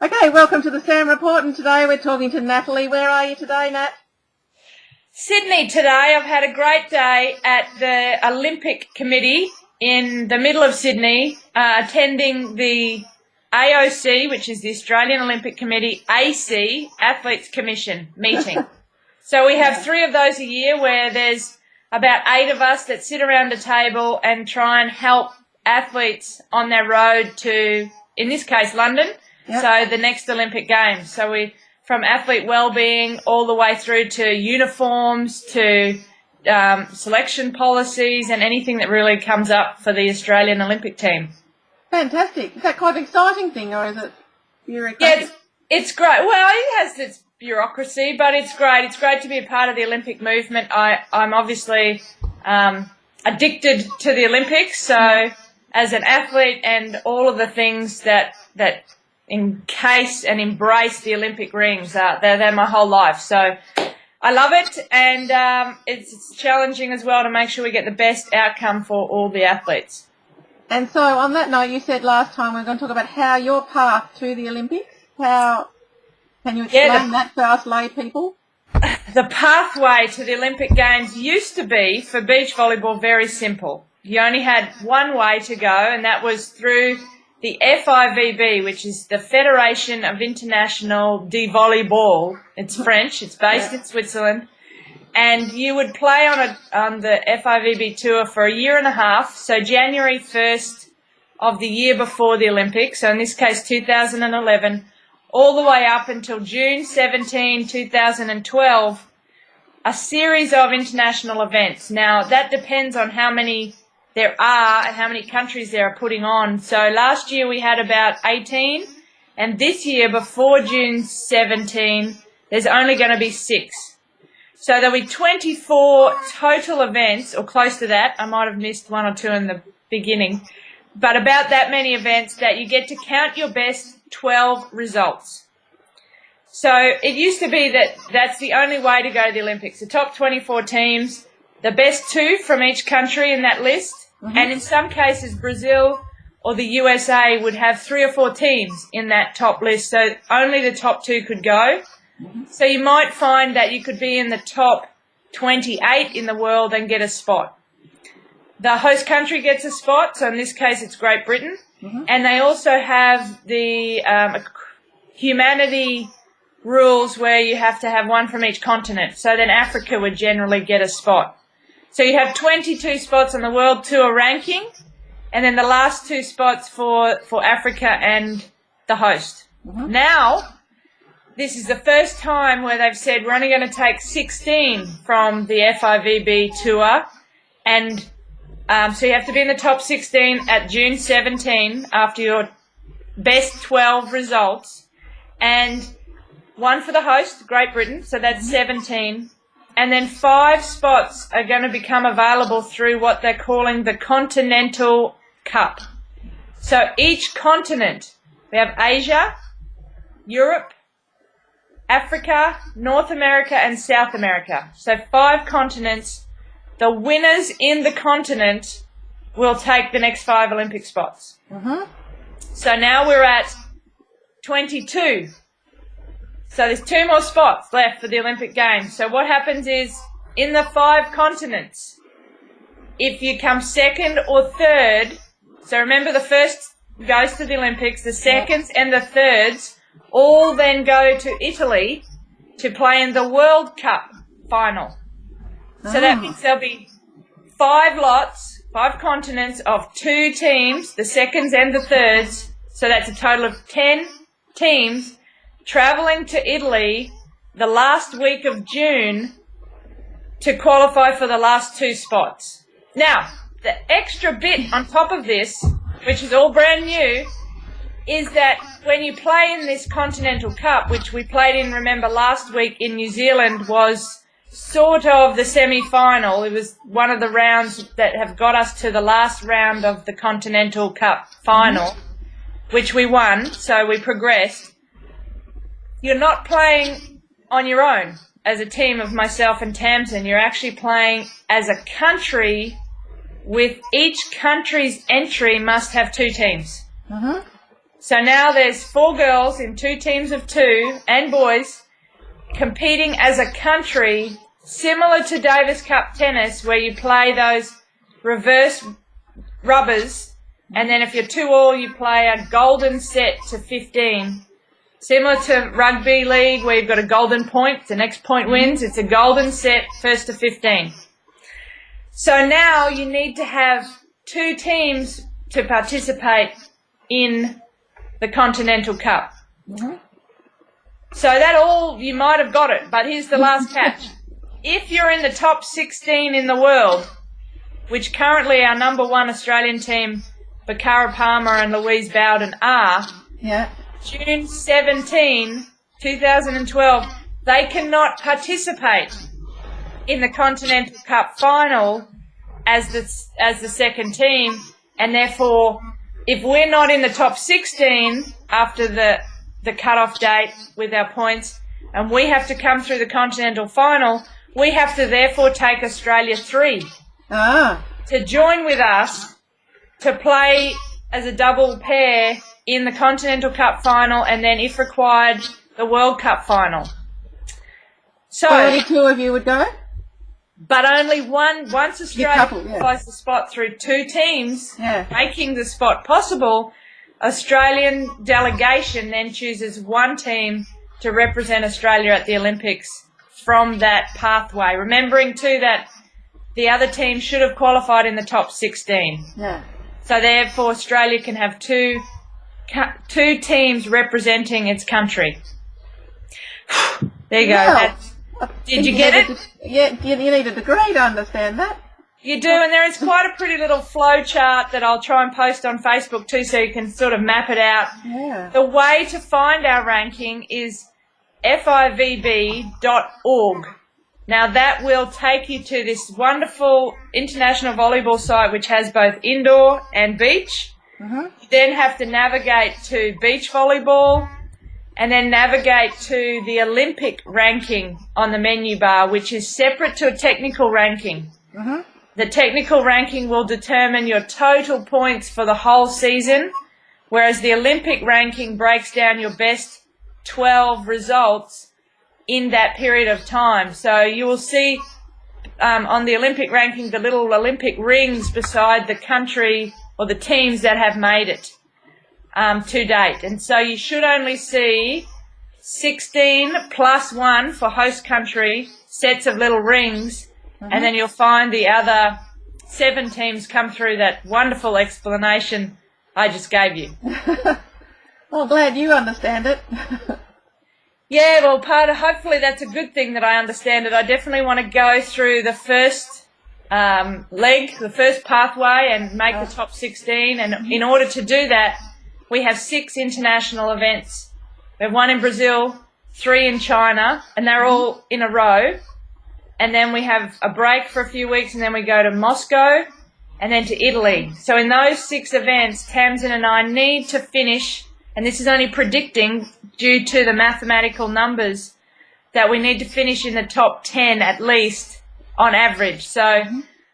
Okay, welcome to the Sam Report, and today we're talking to Natalie. Where are you today, Nat? Sydney today. I've had a great day at the Olympic Committee in the middle of Sydney, attending the AOC, which is the Australian Olympic Committee, AC, Athletes Commission meeting. So we have 3 of those a year where there's about 8 of us that sit around a table and try and help athletes on their road to, in this case, London. Yep. So the next Olympic Games. So we, from athlete wellbeing all the way through to uniforms, to selection policies, and anything that really comes up for the Australian Olympic team. Fantastic. Is that quite an exciting thing, or is it Yeah, bureaucratic? it's great. Well, it has its bureaucracy, but it's great. It's great to be a part of the Olympic movement. I'm obviously addicted to the Olympics, so as an athlete and all of the things that encase and embrace the Olympic rings, they're my whole life. So I love it, and it's challenging as well to make sure we get the best outcome for all the athletes. And so on that note, you said last time we're going to talk about how your path to the Olympics, can you explain that for us lay people? The pathway to the Olympic Games used to be, for beach volleyball, very simple. You only had one way to go, and that was through the FIVB, which is the Federation of International de Volleyball. It's French. It's based in Switzerland. And you would play on the FIVB tour for a year and a half, so January 1st of the year before the Olympics, so in this case 2011, all the way up until June 17, 2012, a series of international events. Now, that depends on how many there are and how many countries there are putting on. So last year we had about 18, and this year, before June 17, there's only going to be 6. So there'll be 24 total events, or close to that. I might have missed 1 or 2 in the beginning, but about that many events that you get to count your best 12 results. So it used to be that that's the only way to go to the Olympics. The top 24 teams, the best 2 from each country in that list, and in some cases Brazil or the USA would have 3 or 4 teams in that top list, so only the top 2 could go. So you might find that you could be in the top 28 in the world and get a spot. The host country gets a spot, so in this case it's Great Britain, and they also have the humanity rules where you have to have 1 from each continent, so then Africa would generally get a spot. So you have 22 spots on the World Tour ranking, and then the last 2 spots for Africa and the host. Now, this is the first time where they've said we're only going to take 16 from the FIVB tour, and so you have to be in the top 16 at June 17 after your best 12 results, and 1 for the host, Great Britain, so that's 17, and then 5 spots are going to become available through what they're calling the Continental Cup. So each continent, we have Asia, Europe, Africa, North America, and South America. So 5 continents. The winners in the continent will take the next 5 Olympic spots. So now we're at 22. So there's 2 more spots left for the Olympic Games. So what happens is, in the 5 continents, if you come 2nd or 3rd, so remember the first goes to the Olympics, the 2nds and the 3rds all then go to Italy to play in the World Cup final. So that means there'll be 5 lots, 5 continents of 2 teams, the 2nds and the 3rds, so that's a total of 10 teams travelling to Italy the last week of June to qualify for the last 2 spots. Now, the extra bit on top of this, which is all brand new, is that when you play in this Continental Cup, which we played in, remember, last week in New Zealand, was sort of the semi-final. It was one of the rounds that have got us to the last round of the Continental Cup final, which we won, so we progressed. You're not playing on your own as a team of myself and Tamsin. You're actually playing as a country, with each country's entry must have 2 teams. So now there's 4 girls in 2 teams of 2 and boys competing as a country, similar to Davis Cup tennis, where you play those reverse rubbers, and then if you're 2-all, you play a golden set to 15. Similar to rugby league, where you've got a golden point, the next point wins. It's a golden set, first to 15. So now you need to have 2 teams to participate in the Continental Cup. Mm-hmm. So that all, you might have got it, but here's the last catch. If you're in the top 16 in the world, which currently our number 1 Australian team, Bakara Palmer and Louise Bowden, are, June 17, 2012, they cannot participate in the Continental Cup final as the second team, and therefore, if we're not in the top 16 after the cut-off date with our points, and we have to come through the Continental final, we have to therefore take Australia 3 to join with us to play as a double pair in the Continental Cup final, and then, if required, the World Cup final. So only 2 of you would go? But only once Australia qualifies the spot through 2 teams, making the spot possible, Australian delegation then chooses 1 team to represent Australia at the Olympics from that pathway. Remembering too that the other team should have qualified in the top 16. Yeah. So therefore Australia can have two teams representing its country. There you go. Wow. Did you get it? Yeah, you need a degree to understand that. You do, and there is quite a pretty little flow chart that I'll try and post on Facebook too, so you can sort of map it out. Yeah. The way to find our ranking is fivb.org. Now that will take you to this wonderful international volleyball site which has both indoor and beach. Mm-hmm. You then have to navigate to beach volleyball and then navigate to the Olympic ranking on the menu bar, which is separate to a technical ranking. Mm-hmm. The technical ranking will determine your total points for the whole season, whereas the Olympic ranking breaks down your best 12 results in that period of time. So you will see on the Olympic ranking the little Olympic rings beside the country or the teams that have made it to date. And so you should only see 16 plus 1 for host country sets of little rings, and then you'll find the other 7 teams come through that wonderful explanation I just gave you. Well, glad you understand it. Yeah, well, hopefully that's a good thing that I understand it. I definitely want to go through the first leg, the first pathway, and make the top 16. And in order to do that, we have 6 international events. We have 1 in Brazil, 3 in China, and they're all in a row. And then we have a break for a few weeks, and then we go to Moscow and then to Italy. So in those 6 events, Tamsin and I need to finish, and this is only predicting due to the mathematical numbers, that we need to finish in the top 10 at least on average. So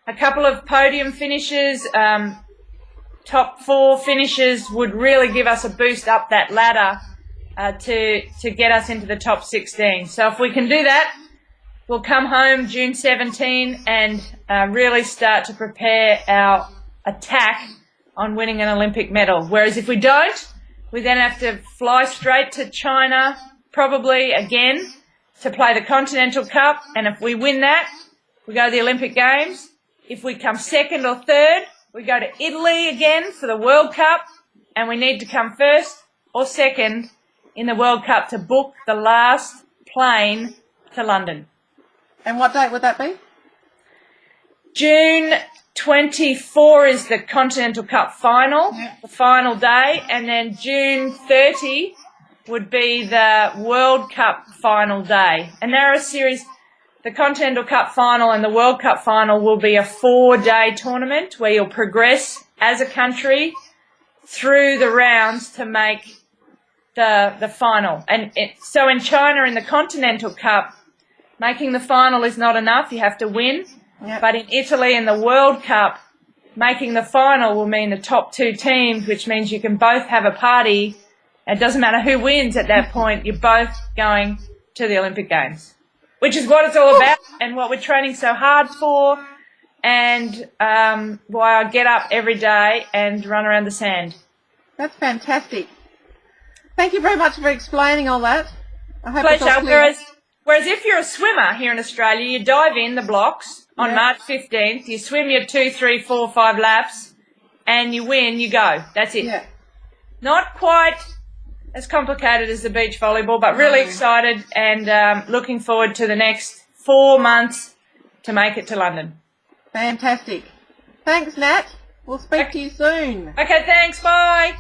a couple of podium finishes, top 4 finishes would really give us a boost up that ladder to get us into the top 16. So if we can do that, we'll come home June 17 and really start to prepare our attack on winning an Olympic medal. Whereas if we don't, we then have to fly straight to China, probably again, to play the Continental Cup. And if we win that, we go to the Olympic Games. If we come 2nd or 3rd, we go to Italy again for the World Cup. And we need to come 1st or 2nd in the World Cup to book the last plane to London. And what date would that be? June 24 is the Continental Cup final, the final day, and then June 30 would be the World Cup final day. And there are a series, the Continental Cup final and the World Cup final will be a 4-day tournament where you'll progress as a country through the rounds to make the final. And so in China, in the Continental Cup, making the final is not enough. You have to win. Yep. But in Italy in the World Cup, making the final will mean the top 2 teams, which means you can both have a party. It doesn't matter who wins at that point. You're both going to the Olympic Games, which is what it's all about and what we're training so hard for, and why I get up every day and run around the sand. That's fantastic. Thank you very much for explaining all that. I hope it's all Pleasure. clear. Whereas if you're a swimmer here in Australia, you dive in the blocks on March 15th, you swim your 2, 3, 4, 5 laps, and you win, you go. That's it. Yeah. Not quite as complicated as the beach volleyball, but really excited and looking forward to the next 4 months to make it to London. Fantastic. Thanks, Nat. We'll speak to you soon. Okay, thanks. Bye.